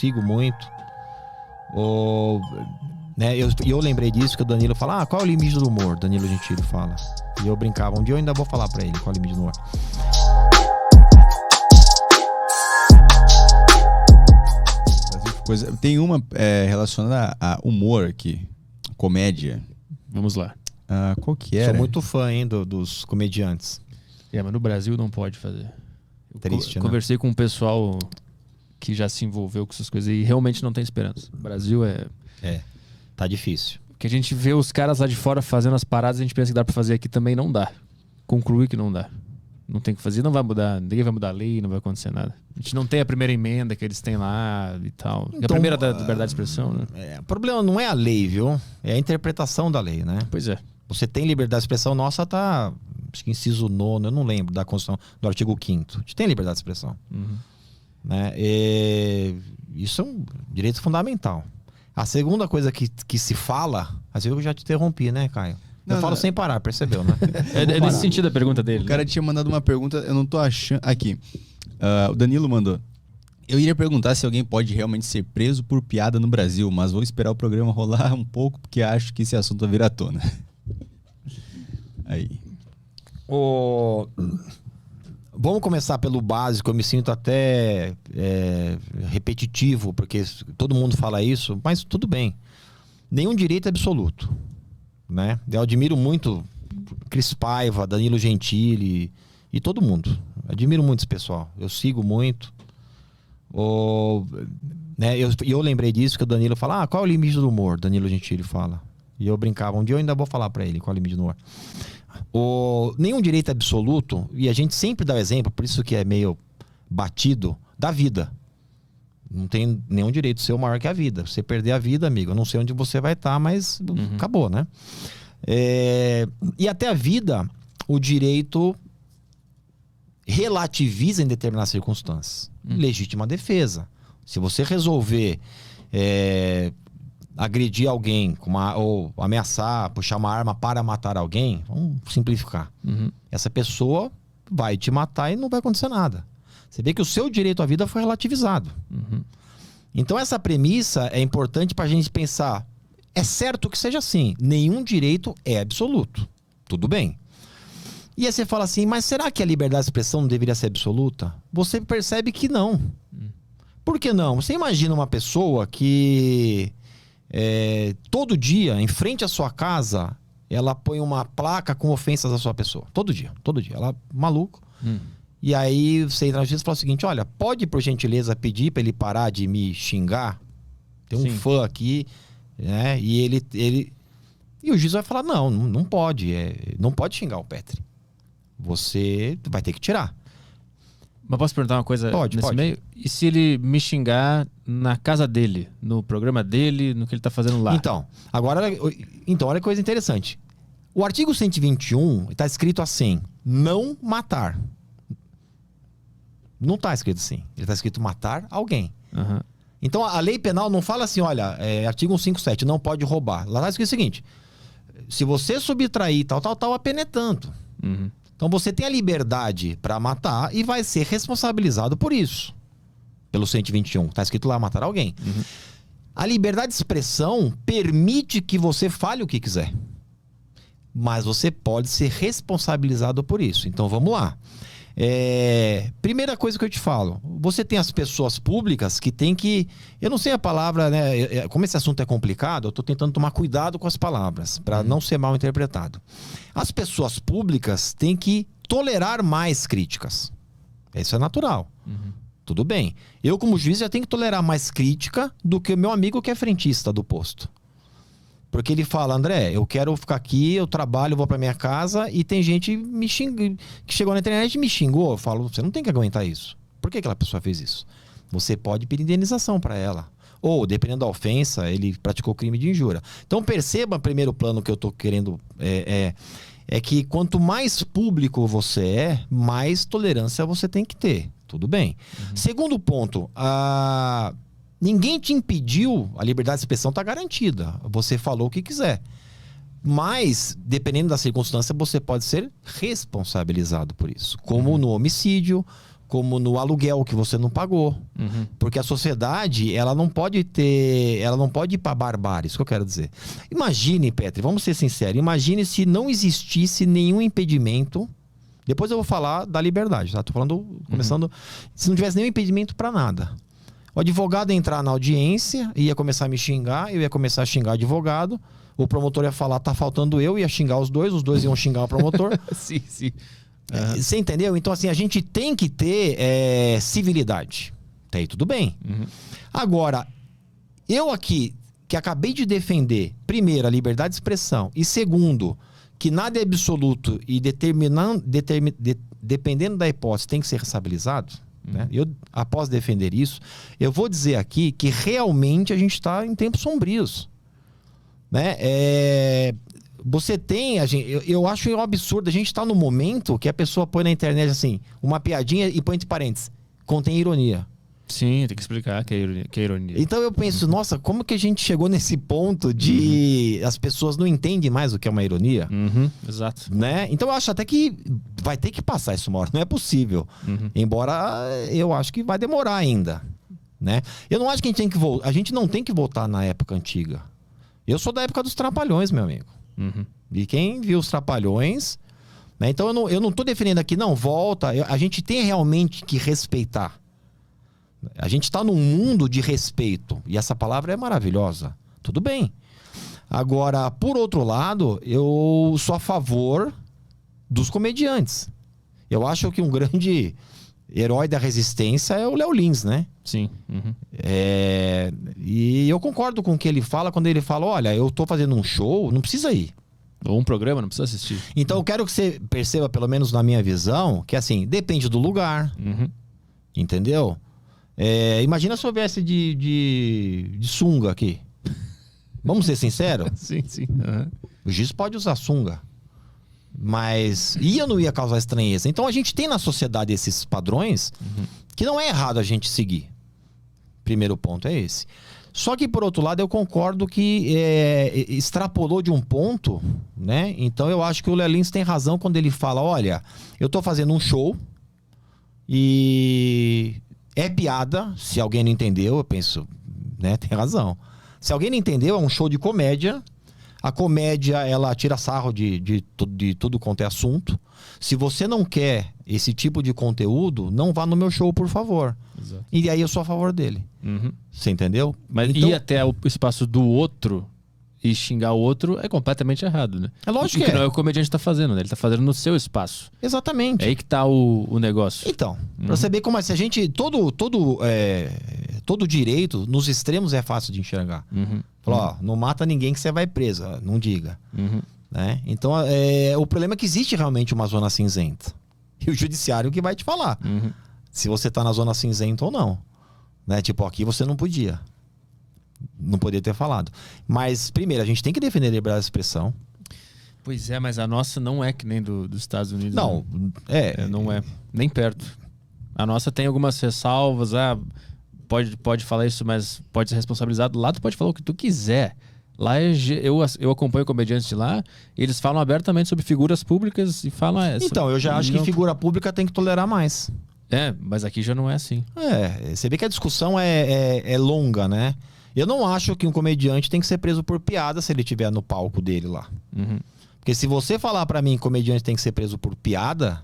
sigo muito. Né, eu lembrei disso que o Danilo fala, qual é o limite do humor? Danilo Gentili fala. E eu brincava, um dia eu ainda vou falar pra ele qual é o limite do humor. Tem uma relacionada a humor aqui, comédia. Vamos lá. Qual que era? Sou muito fã, hein, dos comediantes. Mas no Brasil não pode fazer. Triste, né? Conversei com um pessoal que já se envolveu com essas coisas e realmente não tem esperança. O Brasil tá difícil. Porque a gente vê os caras lá de fora fazendo as paradas e a gente pensa que dá pra fazer aqui também, não dá. Conclui que não dá. Não tem que fazer, não vai mudar, ninguém vai mudar a lei, não vai acontecer nada. A gente não tem a primeira emenda que eles têm lá e tal. Então, a primeira da liberdade de expressão, né? O problema não é a lei, viu? É a interpretação da lei, né? Pois é. Você tem liberdade de expressão, nossa tá, acho que inciso 9º, eu não lembro da Constituição, do artigo 5º. A gente tem liberdade de expressão. Né? Isso é um direito fundamental. A segunda coisa que se fala, às vezes eu já te interrompi, né, Caio? Eu falo sem parar, percebeu, né? É nesse sentido a pergunta dele. O cara tinha mandado uma pergunta, eu não tô achando... Aqui, o Danilo mandou. Eu iria perguntar se alguém pode realmente ser preso por piada no Brasil, mas vou esperar o programa rolar um pouco, porque acho que esse assunto vai vir à tona. Aí. Vamos começar pelo básico. Eu me sinto até repetitivo, porque todo mundo fala isso, mas tudo bem. Nenhum direito é absoluto, né? Eu admiro muito Cris Paiva, Danilo Gentili e todo mundo. Admiro muito esse pessoal. Eu sigo muito. Né? Eu lembrei disso que o Danilo fala, qual é o limite do humor? Danilo Gentili fala. E eu brincava, um dia eu ainda vou falar pra ele qual é o limite do humor. Nenhum direito é absoluto, e a gente sempre dá o exemplo, por isso que é meio batido, da vida. Não tem nenhum direito seu maior que a vida. Você perder a vida, amigo, eu não sei onde você vai estar, mas acabou, né? E até a vida, o direito relativiza em determinadas circunstâncias. Legítima defesa. Se você resolver agredir alguém ou ameaçar, puxar uma arma para matar alguém, vamos simplificar. Essa pessoa vai te matar e não vai acontecer nada. Você vê que o seu direito à vida foi relativizado. Então essa premissa é importante para a gente pensar. É certo que seja assim. Nenhum direito é absoluto. Tudo bem. E aí você fala assim, mas será que a liberdade de expressão não deveria ser absoluta? Você percebe que não. Por que não? Você imagina uma pessoa que todo dia, em frente à sua casa, ela põe uma placa com ofensas à sua pessoa. Todo dia. Ela maluco. E aí você entra na justiça e fala o seguinte, olha, pode por gentileza pedir para ele parar de me xingar? Tem um fã aqui, né? E e o juiz vai falar, não pode. Não pode xingar o Petri. Você vai ter que tirar. Mas posso perguntar uma coisa pode. meio? E se ele me xingar na casa dele, no programa dele, no que ele tá fazendo lá? Então, olha que coisa interessante. O artigo 121 está escrito assim, não matar. Não está escrito assim. Ele está escrito matar alguém. Então a lei penal não fala assim, olha, artigo 157, não pode roubar. Lá está escrito o seguinte, se você subtrair tal, a pena é tanto. Então você tem a liberdade para matar e vai ser responsabilizado por isso. Pelo 121. Está escrito lá, matar alguém. A liberdade de expressão permite que você fale o que quiser. Mas você pode ser responsabilizado por isso. Então vamos lá. Primeira coisa que eu te falo, você tem as pessoas públicas que tem que, eu não sei a palavra, né? Como esse assunto é complicado, eu estou tentando tomar cuidado com as palavras para não ser mal interpretado. As pessoas públicas têm que tolerar mais críticas. Isso é natural. Tudo bem. Eu, como juiz, já tenho que tolerar mais crítica do que o meu amigo que é frentista do posto. Porque ele fala, André, eu quero ficar aqui, eu trabalho, eu vou pra minha casa e tem gente me xinga, que chegou na internet e me xingou. Eu falo, você não tem que aguentar isso. Por que aquela pessoa fez isso? Você pode pedir indenização para ela. Ou, dependendo da ofensa, ele praticou crime de injúria. Então perceba, primeiro plano que eu tô querendo é que quanto mais público você mais tolerância você tem que ter. Tudo bem. Segundo ponto, ninguém te impediu, a liberdade de expressão está garantida. Você falou o que quiser. Mas, dependendo da circunstância, você pode ser responsabilizado por isso. Como no homicídio, como no aluguel que você não pagou. Porque a sociedade, ela não pode ir para barbárie, isso que eu quero dizer. Imagine, Petri, vamos ser sinceros, imagine se não existisse nenhum impedimento. Depois eu vou falar da liberdade, tá? Tô falando, começando, se não tivesse nenhum impedimento para nada. O advogado ia entrar na audiência, ia começar a me xingar, eu ia começar a xingar o advogado, o promotor ia falar, tá faltando eu, ia xingar os dois iam xingar o promotor. Sim. Você entendeu? Então, assim, a gente tem que ter civilidade. Tá aí, tudo bem. Agora, eu aqui, que acabei de defender, primeiro, a liberdade de expressão, e segundo, que nada é absoluto e dependendo da hipótese tem que ser responsabilizado, né? Eu, após defender isso, eu vou dizer aqui que realmente a gente está em tempos sombrios, né? Você tem, eu acho um absurdo, a gente está no momento que a pessoa põe na internet assim, uma piadinha e põe entre parênteses, contém ironia. Sim, tem que explicar que é ironia. Então eu penso, nossa, como que a gente chegou nesse ponto de as pessoas não entendem mais o que é uma ironia? Exato. Né? Então eu acho até que vai ter que passar isso uma hora, não é possível. Embora eu acho que vai demorar ainda, né? Eu não acho que a gente não tem que voltar na época antiga. Eu sou da época dos Trapalhões, meu amigo. E quem viu os Trapalhões, né? Então eu não tô defendendo aqui, não, volta. A gente tem realmente que respeitar. A gente está num mundo de respeito. E essa palavra é maravilhosa. Tudo bem. Agora, por outro lado, eu sou a favor dos comediantes. Eu acho que um grande herói da resistência é o Léo Lins, né? Sim. E eu concordo com o que ele fala quando ele fala, olha, eu tô fazendo um show, não precisa ir. Ou um programa, não precisa assistir. Então eu quero que você perceba, pelo menos na minha visão, que assim, depende do lugar. Entendeu? Imagina se eu viesse de sunga aqui. Vamos ser sinceros? Sim. O Giz pode usar sunga. Mas ia ou não ia causar estranheza? Então a gente tem na sociedade esses padrões que não é errado a gente seguir. Primeiro ponto é esse. Só que, por outro lado, eu concordo que extrapolou de um ponto, né? Então eu acho que o Léo Lins tem razão quando ele fala, olha, eu tô fazendo um show e é piada. Se alguém não entendeu, eu penso, né? Tem razão. Se alguém não entendeu, é um show de comédia. A comédia, ela tira sarro de tudo quanto é assunto. Se você não quer esse tipo de conteúdo, não vá no meu show, por favor. Exato. E aí eu sou a favor dele. Você entendeu? Mas então, ir até o espaço do outro e xingar o outro é completamente errado, né? É lógico que não é o que o comediante tá fazendo, né? Ele tá fazendo no seu espaço. Exatamente. É aí que tá o negócio. Então, pra você ver como é, se a gente... Todo direito, nos extremos, é fácil de enxergar. Fala, ó, não mata ninguém que você vai preso. Não diga. Né? Então, o problema é que existe realmente uma zona cinzenta. E o judiciário que vai te falar. Se você tá na zona cinzenta ou não. Né? Tipo, aqui você não podia. Não poderia ter falado. Mas, primeiro, a gente tem que defender a liberdade de expressão. Pois é, mas a nossa não é que nem dos Estados Unidos. Não, não é. Nem perto. A nossa tem algumas ressalvas. Pode falar isso, mas pode ser responsabilizado. Lá tu pode falar o que tu quiser. Lá eu acompanho comediantes de lá, e eles falam abertamente sobre figuras públicas e falam... Então, eu já acho que figura pública tem que tolerar mais. Mas aqui já não é assim. Você vê que a discussão é longa, né? Eu não acho que um comediante tem que ser preso por piada se ele estiver no palco dele lá. Porque se você falar pra mim que comediante tem que ser preso por piada,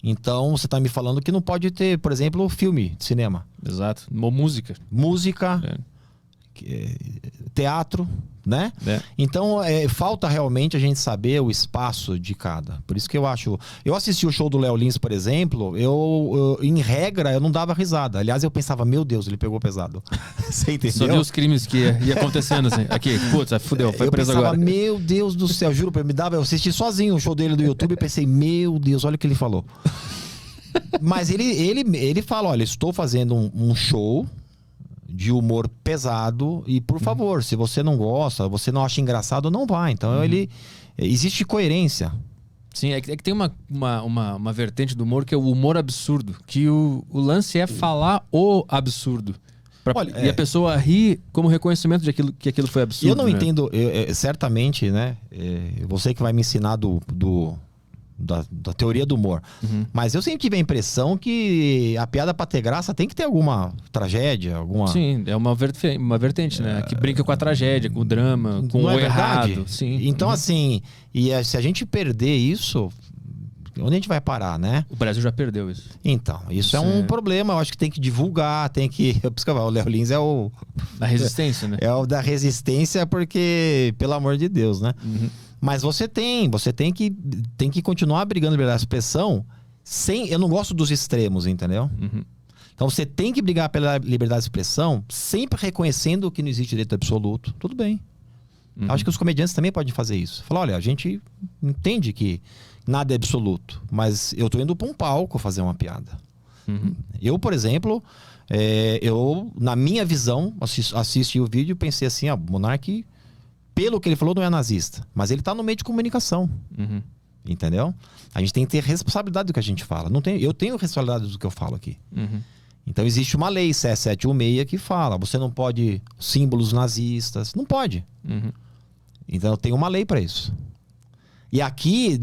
então você tá me falando que não pode ter, por exemplo, filme de cinema. Exato. Ou música. Música, teatro, né? Então, falta realmente a gente saber o espaço de cada. Por isso que eu acho... Eu assisti o show do Léo Lins, por exemplo, em regra, eu não dava risada. Aliás, eu pensava, meu Deus, ele pegou pesado. Você entendeu? Só viu os crimes que ia acontecendo assim. Aqui, putz, fudeu, foi preso agora. Eu pensava, meu Deus do céu, juro, eu assisti sozinho o show dele do YouTube e pensei, meu Deus, olha o que ele falou. Mas ele fala, olha, estou fazendo um show de humor pesado e, por favor, se você não gosta, você não acha engraçado, não vai. Então, existe coerência. Sim, é que tem uma vertente do humor que é o humor absurdo, que o lance é falar o absurdo. Olha, e a pessoa ri como reconhecimento de que aquilo foi absurdo. Eu não entendo, certamente, né? Você que vai me ensinar do da teoria do humor. Mas eu sempre tive a impressão que a piada pra ter graça tem que ter alguma tragédia, alguma... Sim, é uma vertente, né? Que brinca com a tragédia, com o drama, com o errado. Sim. Então, assim, se a gente perder isso, onde a gente vai parar, né? O Brasil já perdeu isso. Então, isso é um problema. Eu acho que tem que divulgar, tem que... O Léo Lins é o... Da resistência, né? É o da resistência porque, pelo amor de Deus, né? Mas você tem que continuar brigando pela expressão sem... Eu não gosto dos extremos, entendeu? Então você tem que brigar pela liberdade de expressão sempre reconhecendo que não existe direito absoluto. Tudo bem. Acho que os comediantes também podem fazer isso. Falar, olha, a gente entende que nada é absoluto, mas eu tô indo para um palco fazer uma piada. Eu, por exemplo, na minha visão, assisti o vídeo e pensei assim, o Monark... Pelo que ele falou, não é nazista. Mas ele tá no meio de comunicação. Entendeu? A gente tem que ter responsabilidade do que a gente fala. Eu tenho responsabilidade do que eu falo aqui. Então existe uma lei, CE 716, que fala: você não pode símbolos nazistas. Não pode. Então tem uma lei para isso. E aqui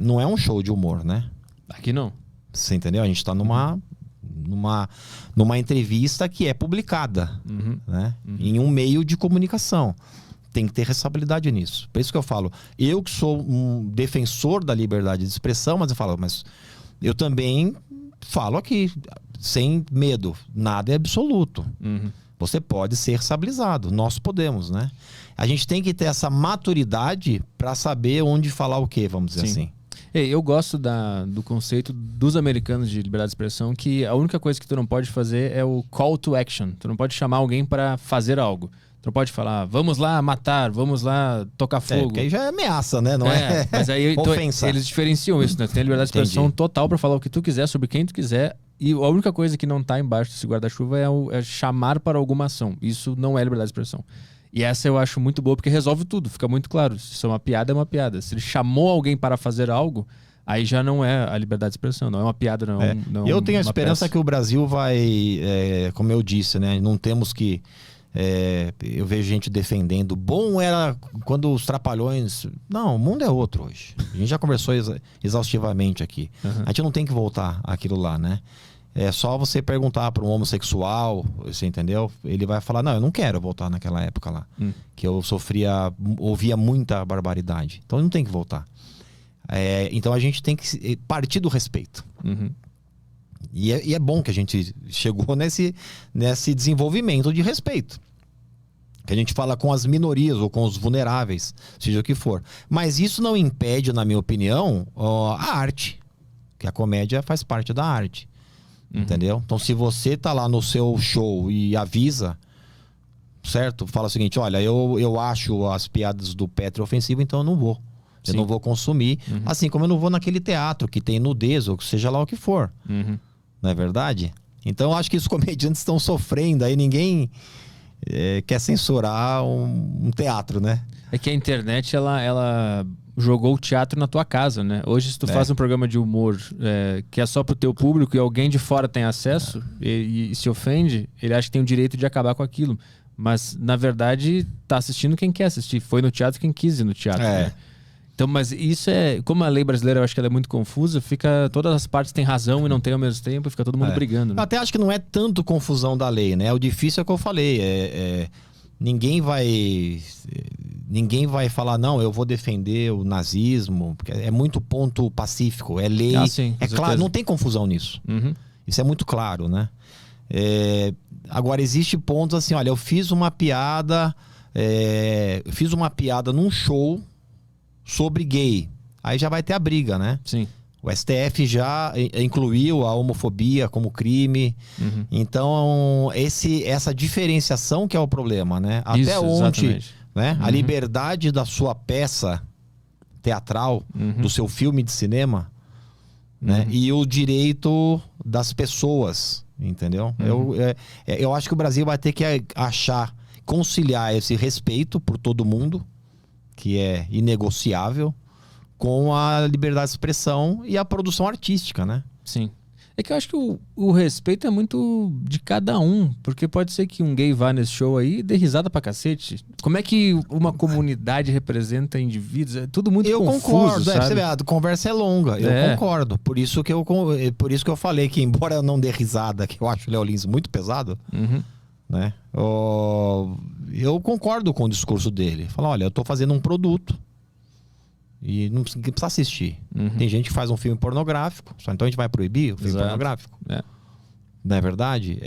não é um show de humor, né? Aqui não. Você entendeu? A gente tá numa entrevista que é publicada, né? Em um meio de comunicação. Tem que ter responsabilidade nisso. Por isso que eu falo, eu que sou um defensor da liberdade de expressão, mas eu também falo aqui, sem medo, nada é absoluto. Você pode ser responsabilizado, nós podemos, né? A gente tem que ter essa maturidade para saber onde falar o quê, vamos dizer assim. Eu gosto do conceito dos americanos de liberdade de expressão, que a única coisa que tu não pode fazer é o call to action. Tu não pode chamar alguém para fazer algo. Tu não pode falar, vamos lá matar, vamos lá tocar fogo. Porque aí já é ameaça, né? Não é mas aí ofensa. Eles diferenciam isso, né? Tu tem a liberdade de expressão total para falar o que tu quiser, sobre quem tu quiser. E a única coisa que não tá embaixo desse guarda-chuva é chamar para alguma ação. Isso não é liberdade de expressão. E essa eu acho muito boa, porque resolve tudo, fica muito claro. Se é uma piada, é uma piada. Se ele chamou alguém para fazer algo, aí já não é a liberdade de expressão, não é uma piada, não eu tenho a esperança peça. que o Brasil vai, como eu disse, né? Não temos que... eu vejo gente defendendo. Bom era quando os Trapalhões... Não, o mundo é outro hoje. A gente já conversou exaustivamente aqui. A gente não tem que voltar àquilo lá, né? É só você perguntar para um homossexual, você entendeu? Ele vai falar, não, eu não quero voltar naquela época lá. Que eu ouvia muita barbaridade. Então não tem que voltar. Então a gente tem que partir do respeito. E é bom que a gente chegou nesse desenvolvimento de respeito. Que a gente fala com as minorias ou com os vulneráveis, seja o que for. Mas isso não impede, na minha opinião, a arte. Que a comédia faz parte da arte. Entendeu? Então se você tá lá no seu show e avisa, certo? Fala o seguinte, olha, eu acho as piadas do Petri ofensivas, então eu não vou. Eu não vou consumir. Assim como eu não vou naquele teatro que tem nudez, ou seja lá o que for. Não é verdade? Então eu acho que os comediantes estão sofrendo. Aí ninguém quer censurar um teatro, né? É que a internet, ela jogou o teatro na tua casa, né? Hoje, se tu faz um programa de humor que é só pro teu público e alguém de fora tem acesso e se ofende, ele acha que tem o direito de acabar com aquilo. Mas, na verdade, tá assistindo quem quer assistir. Foi no teatro quem quis ir no teatro, né? Então, mas isso como a lei brasileira, eu acho que ela é muito confusa, todas as partes têm razão e não têm ao mesmo tempo, e fica todo mundo brigando. Né? Eu até acho que não é tanto confusão da lei, né? O difícil é o que eu falei. Ninguém vai falar, não, eu vou defender o nazismo, porque é muito ponto pacífico, é lei. Sim, é claro, não tem confusão nisso. Isso é muito claro, né? Agora, existe pontos assim, olha, eu fiz uma piada num show sobre gay. Aí já vai ter a briga, né? Sim. O STF já incluiu a homofobia como crime. Então, essa diferenciação que é o problema, né? Isso, até onde, exatamente. né? A liberdade da sua peça teatral, do seu filme de cinema, né? E o direito das pessoas, entendeu? Eu acho que o Brasil vai ter que conciliar esse respeito por todo mundo, que é inegociável, com a liberdade de expressão e a produção artística, né? Sim. É que eu acho que o respeito é muito de cada um, porque pode ser que um gay vá nesse show aí e dê risada pra cacete. Como é que uma comunidade representa indivíduos? É tudo muito confuso, concordo, sabe? você vê, a conversa é longa, eu concordo. Por isso que eu falei que, embora eu não dê risada, que eu acho o Léo Lins muito pesado, né? Eu concordo com o discurso dele. Fala, olha, eu tô fazendo um produto e não precisa assistir. Tem gente que faz um filme pornográfico, só então a gente vai proibir o filme pornográfico. Não é verdade?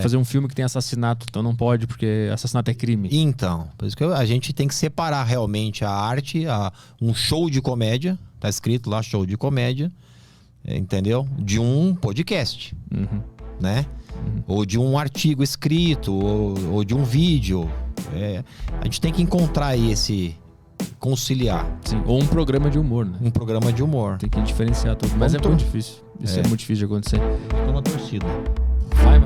Fazer um filme que tem assassinato, então não pode, porque assassinato é crime. Então, por isso que a gente tem que separar realmente a arte, um show de comédia, tá escrito lá, show de comédia, entendeu? De um podcast, né? Ou de um artigo escrito, ou de um vídeo. A gente tem que encontrar aí conciliar. Sim, ou um programa de humor, né? Um programa de humor. Tem que diferenciar tudo. Mas é muito difícil. Isso é muito difícil de acontecer. É uma torcida. Vai,